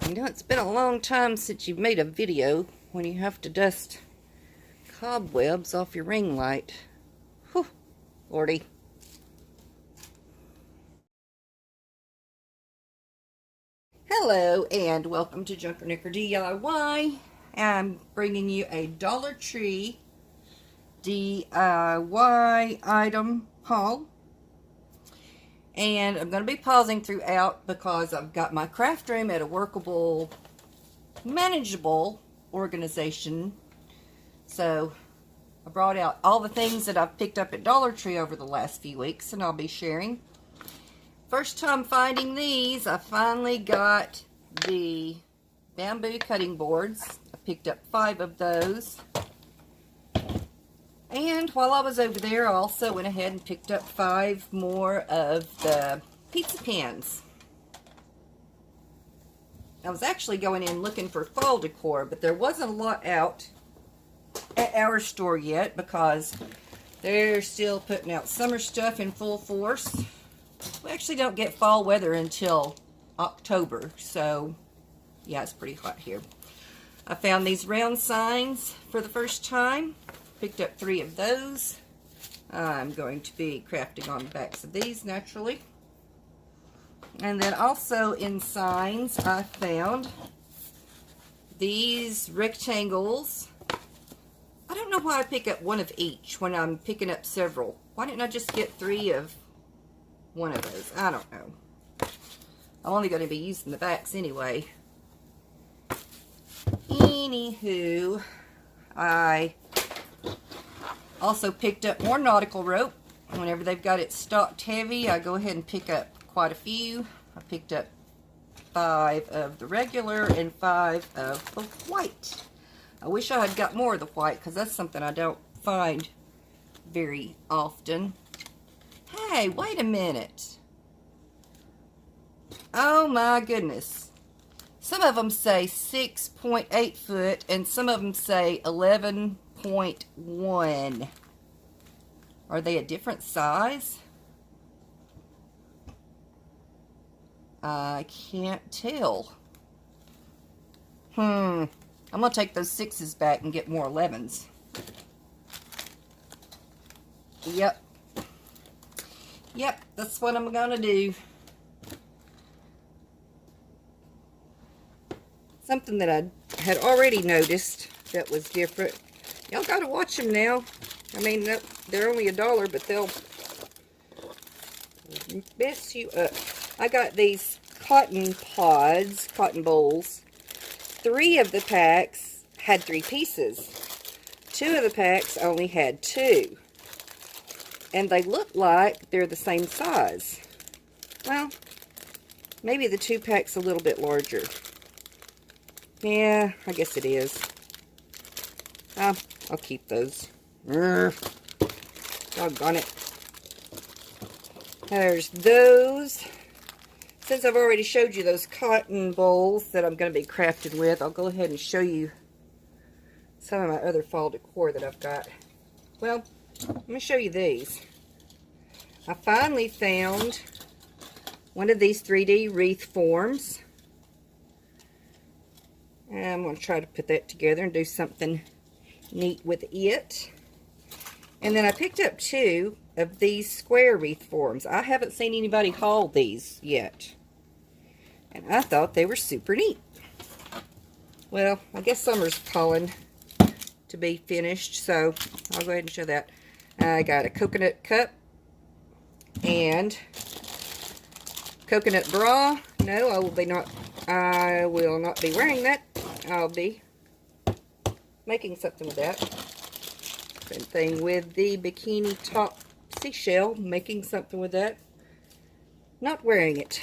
You know, it's been a long time since you've made a video when you have to dust cobwebs off your ring light. Whew, Lordy. Hello and welcome to JunkerNecker DIY. I'm bringing you a Dollar Tree DIY item haul. And I'm going to be pausing throughout because I've got my craft room at a workable, manageable organization. So I brought out all the things that I've picked up at Dollar Tree over the last few weeks, and I'll be sharing. First time finding these, I finally got the bamboo cutting boards. I picked up 5 of those. And while I was over there, I also went ahead and picked up 5 more of the pizza pans. I was actually going in looking for fall decor, but there wasn't a lot out at our store yet because they're still putting out summer stuff in full force. We actually don't get fall weather until October, so yeah, it's pretty hot here. I found these round signs for the first time. Picked up 3 of those. I'm going to be crafting on the backs of these naturally. And then also in signs I found these rectangles. I don't know why I pick up 1 of each when I'm picking up several. Why didn't I just get 3 of one of those? I don't know. I'm only going to be using the backs anyway. Anywho, I also picked up more nautical rope. Whenever they've got it stocked heavy, I go ahead and pick up quite a few. I picked up 5 of the regular and 5 of the white. I wish I had got more of the white because that's something I don't find very often. Hey, wait a minute. Oh my goodness. Some of them say 6.8 foot and some of them say 11.1. Are they a different size? I can't tell. I'm going to take those 6s back and get more 11s. Yep, that's what I'm going to do. Something that I had already noticed that was different. Y'all got to watch them now. I mean, they're only $1, but they'll mess you up. I got these cotton pods, cotton bowls. 3 of the packs had 3 pieces. 2 of the packs only had 2. And they look like they're the same size. Well, maybe the 2 pack's a little bit larger. Yeah, I guess it is. I'll keep those. Doggone it. There's those. Since I've already showed you those cotton bowls that I'm going to be crafting with, I'll go ahead and show you some of my other fall decor that I've got. Well, let me show you these. I finally found one of these 3D wreath forms. And I'm going to try to put that together and do something neat with it. And then I picked up 2 of these square wreath forms. I haven't seen anybody haul these yet. And I thought they were super neat. Well, I guess summer's calling to be finished, so I'll go ahead and show that. I got a coconut cup and coconut bra. No, I will not be wearing that. I'll be making something with that. Same thing with the bikini top seashell, making something with that. Not wearing it.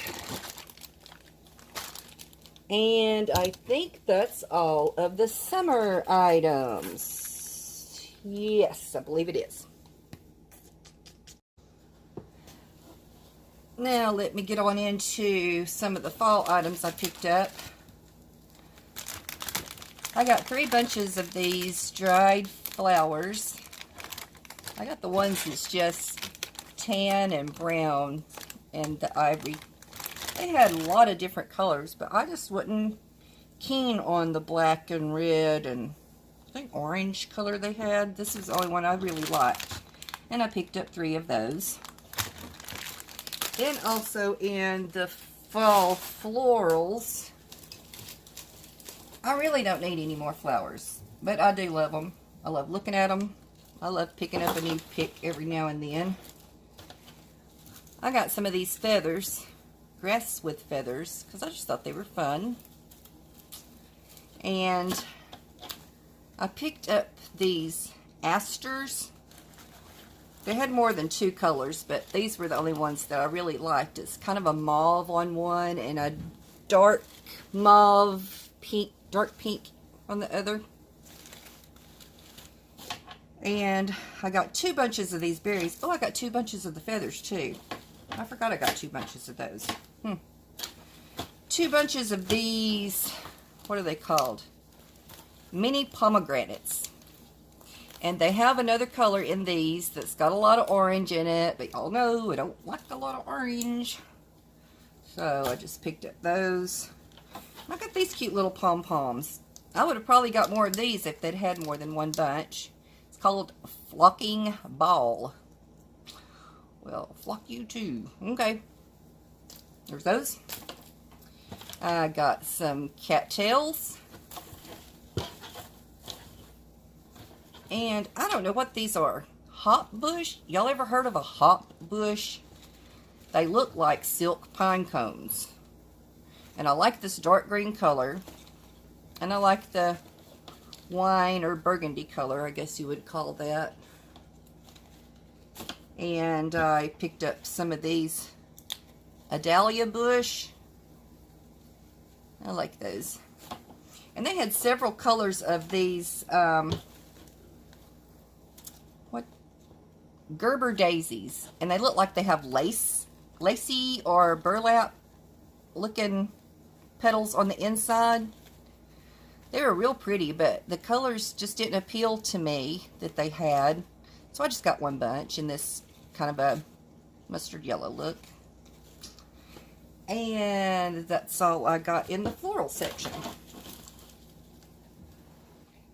And I think that's all of the summer items. Yes, I believe it is. Now let me get on into some of the fall items I picked up. I got 3 bunches of these dried flowers. I got the ones that's just tan and brown and the ivory. They had a lot of different colors, but I just wasn't keen on the black and red and I think orange color they had. This is the only one I really liked. And I picked up 3 of those. Then also in the fall florals, I really don't need any more flowers, but I do love them. I love looking at them. I love picking up a new pick every now and then. I got some of these feathers, grass with feathers, because I just thought they were fun. And I picked up these asters. They had more than 2 colors, but these were the only ones that I really liked. It's kind of a mauve on one and a dark mauve pink, dark pink on the other. And I got 2 bunches of these berries. Oh, I got 2 bunches of the feathers too. I forgot I got 2 bunches of those. 2 bunches of these, what are they called? Mini pomegranates. And they have another color in these that's got a lot of orange in it. But y'all know I don't like a lot of orange. So I just picked up those. I got these cute little pom-poms. I would have probably got more of these if they'd had more than 1 bunch. It's called Flocking Ball. Well, flock you too. Okay. There's those. I got some cattails. And I don't know what these are. Hop bush? Y'all ever heard of a hop bush? They look like silk pine cones. And I like this dark green color. And I like the wine or burgundy color, I guess you would call that. And I picked up some of these Adalia bush. I like those. And they had several colors of these Gerber daisies, and they look like they have lacy or burlap looking petals on the inside. They were real pretty, but the colors just didn't appeal to me that they had, so I just got 1 bunch in this kind of a mustard yellow look. And that's all I got in the floral section.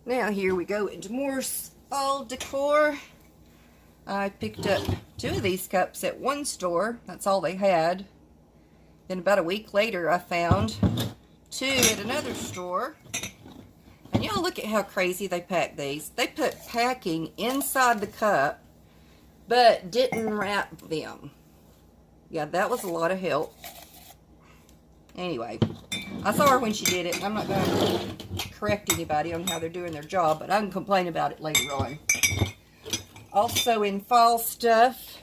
Now here we go into more fall decor. I picked up 2 of these cups at one store. That's all they had. Then about a week later I found 2 at another store. And y'all look at how crazy they pack these. They put packing inside the cup, but didn't wrap them. Yeah, that was a lot of help. Anyway, I saw her when she did it. I'm not going to correct anybody on how they're doing their job, but I can complain about it later on. Also in fall stuff,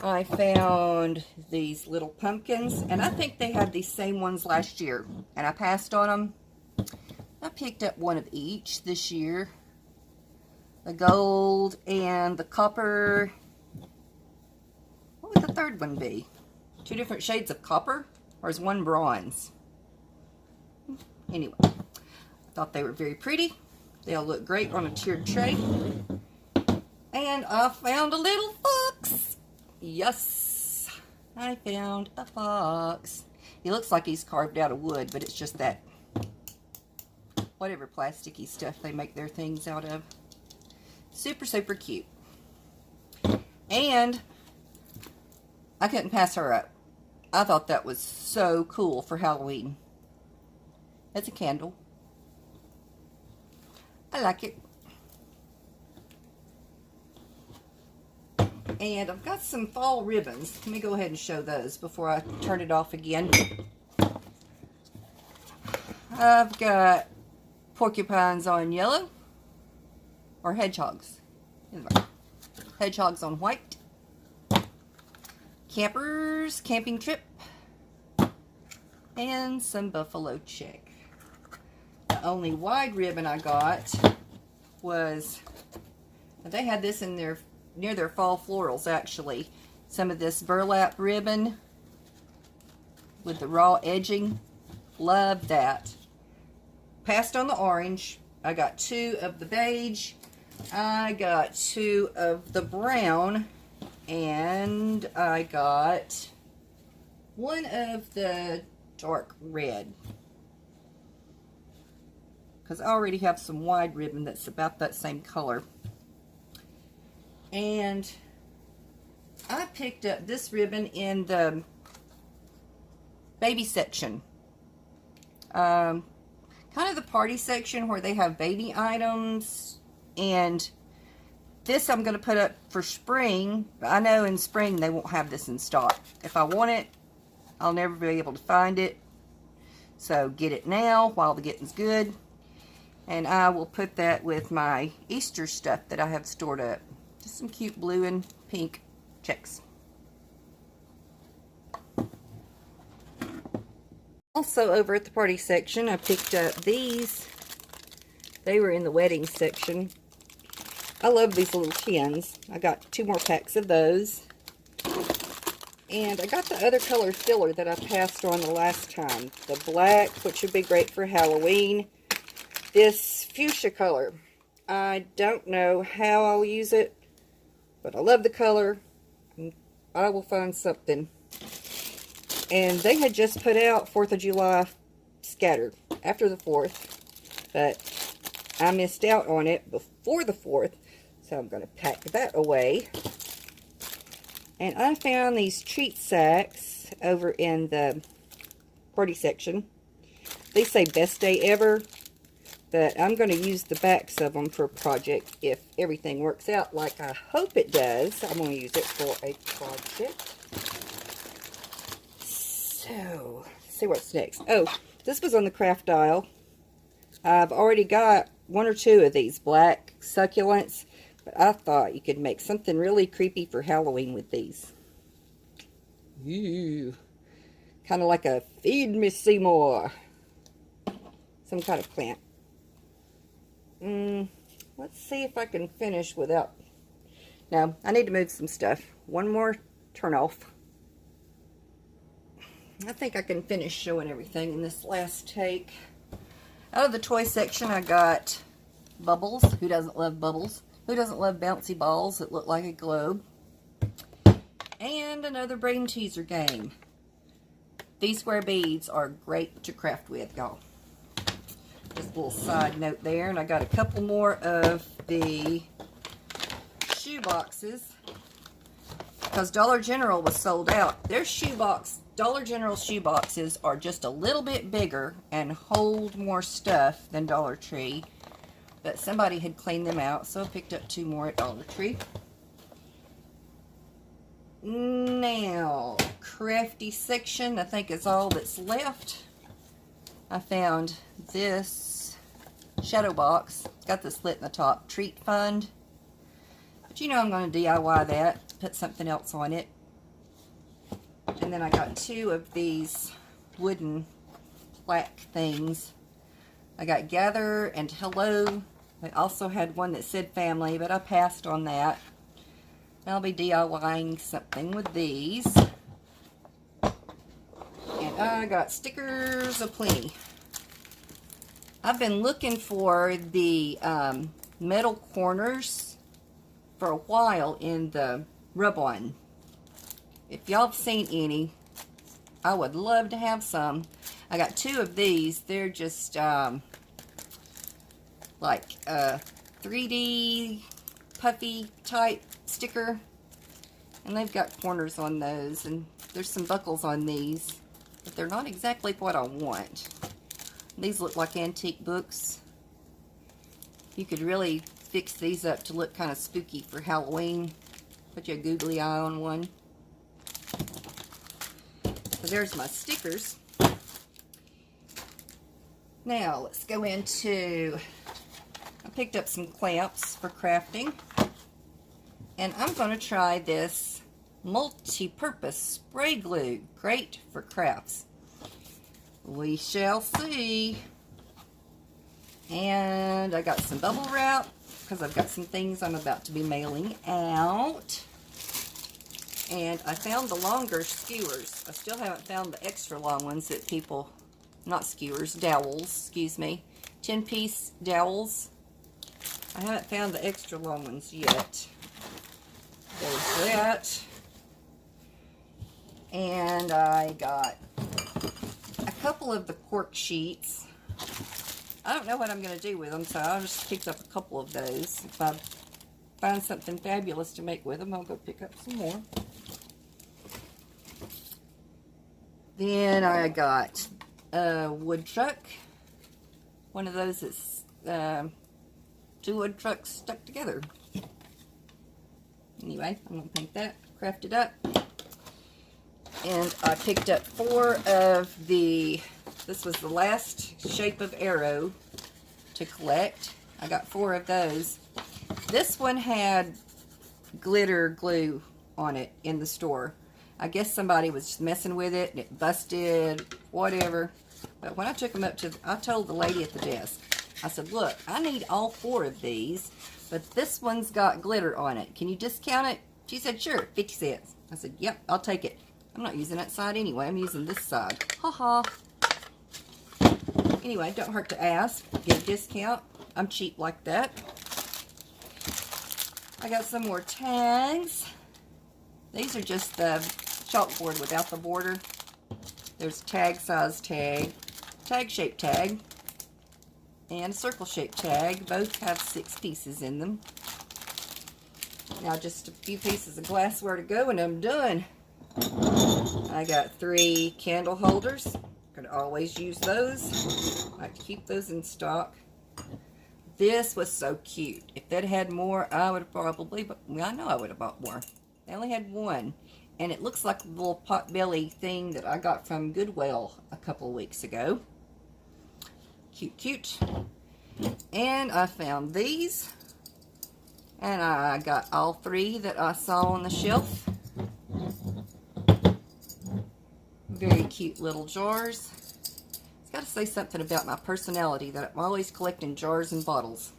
I found these little pumpkins, and I think they had these same ones last year, and I passed on them. I picked up 1 of each this year. The gold and the copper. What would the third one be? 2 different shades of copper? Or is 1 bronze? Anyway, I thought they were very pretty. They'll look great on a tiered tray. And I found a little fox. Yes, I found a fox. He looks like he's carved out of wood, but it's just that whatever plasticky stuff they make their things out of. Super, super cute. And I couldn't pass her up. I thought that was so cool for Halloween. It's a candle. I like it. And I've got some fall ribbons. Let me go ahead and show those before I turn it off again. I've got porcupines on yellow. Or hedgehogs. Hedgehogs on white. Campers, camping trip. And some buffalo check. The only wide ribbon I got was, they had this in their near their fall florals actually. Some of this burlap ribbon with the raw edging. Love that. Passed on the orange. I got 2 of the beige. I got 2 of the brown. And I got 1 of the dark red. because I already have some wide ribbon that's about that same color. And I picked up this ribbon in the baby section. Kind of the party section where they have baby items. And this I'm going to put up for spring. But I know in spring they won't have this in stock. If I want it, I'll never be able to find it. So get it now while the getting's good. And I will put that with my Easter stuff that I have stored up. Just some cute blue and pink checks. Also over at the party section, I picked up these. They were in the wedding section. I love these little tins. I got 2 more packs of those. And I got the other color filler that I passed on the last time. The black, which would be great for Halloween. This fuchsia color. I don't know how I'll use it, but I love the color. I will find something. And they had just put out 4th of July scattered after the 4th. But I missed out on it before the 4th. So I'm going to pack that away. And I found these treat sacks over in the party section. They say best day ever. But I'm going to use the backs of them for a project if everything works out like I hope it does. I'm going to use it for a project. So, let's see what's next. Oh, this was on the craft aisle. I've already got 1 or 2 of these black succulents. But I thought you could make something really creepy for Halloween with these. Ooh. Kind of like a Feed Me Seymour. Some kind of plant. Let's see if I can finish without... No, I need to move some stuff. One more turn off. I think I can finish showing everything in this last take. Out of the toy section, I got bubbles. Who doesn't love bubbles? Who doesn't love bouncy balls that look like a globe? And another brain teaser game. These square beads are great to craft with, y'all. Just a little side note there. And I got a couple more of the shoe boxes. Because Dollar General was sold out. Their Dollar General shoe boxes are just a little bit bigger and hold more stuff than Dollar Tree. But somebody had cleaned them out, so I picked up 2 more at Dollar Tree. Now, crafty section, I think is all that's left. I found this shadow box. It's got the slit in the top. Treat Fund. But you know I'm going to DIY that. Put something else on it. And then I got 2 of these wooden plaque things. I got Gather and Hello. I also had one that said Family, but I passed on that. I'll be DIYing something with these. And I got stickers aplenty. I've been looking for the metal corners for a while in the rub-on. If y'all have seen any, I would love to have some. I got 2 of these. They're just like a 3D puffy type sticker. And they've got corners on those. And there's some buckles on these. But they're not exactly what I want. These look like antique books. You could really fix these up to look kind of spooky for Halloween. Put you a googly eye on one. So there's my stickers. Now let's go into... I picked up some clamps for crafting. And I'm going to try this multi-purpose spray glue. Great for crafts. We shall see. And I got some bubble wrap because I've got some things I'm about to be mailing out. And I found the longer skewers. I still haven't found the extra long ones that people, not skewers, dowels, excuse me. 10-piece dowels. I haven't found the extra long ones yet. There's that. And I got a couple of the cork sheets. I don't know what I'm going to do with them, so I'll just pick up a couple of those. If I find something fabulous to make with them, I'll go pick up some more. Then I got a wood truck. One of those that's 2 wood trucks stuck together. Anyway, I'm going to paint that, craft it up. And I picked up 4 of the, this was the last shape of arrow to collect. I got 4 of those. This one had glitter glue on it in the store. I guess somebody was just messing with it and it busted, whatever. But when I took them up to, I told the lady at the desk, I said, look, I need all 4 of these, but this one's got glitter on it. Can you discount it? She said, sure, 50 cents. I said, yep, I'll take it. I'm not using that side anyway. I'm using this side. Ha ha. Anyway, don't hurt to ask. Get a discount. I'm cheap like that. I got some more tags. These are just the chalkboard without the border. There's tag size tag, tag shape tag, and a circle shape tag. Both have 6 pieces in them. Now just a few pieces of glassware to go and I'm done. I got 3 candle holders. Could always use those. I like to keep those in stock. This was so cute. If that had more, I would have probably, well, I know I would have bought more. They only had 1. And it looks like a little potbelly thing that I got from Goodwill a couple of weeks ago. Cute, cute. And I found these. And I got all 3 that I saw on the shelf. Very cute little jars. It's got to say something about my personality that I'm always collecting jars and bottles.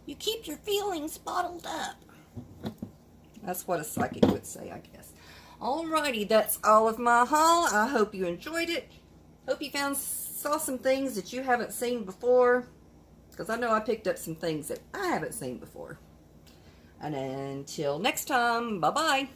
You keep your feelings bottled up. That's what a psychic would say, I guess. Alrighty, that's all of my haul. I hope you enjoyed it. Hope you saw some things that you haven't seen before. Because I know I picked up some things that I haven't seen before. And until next time, bye-bye.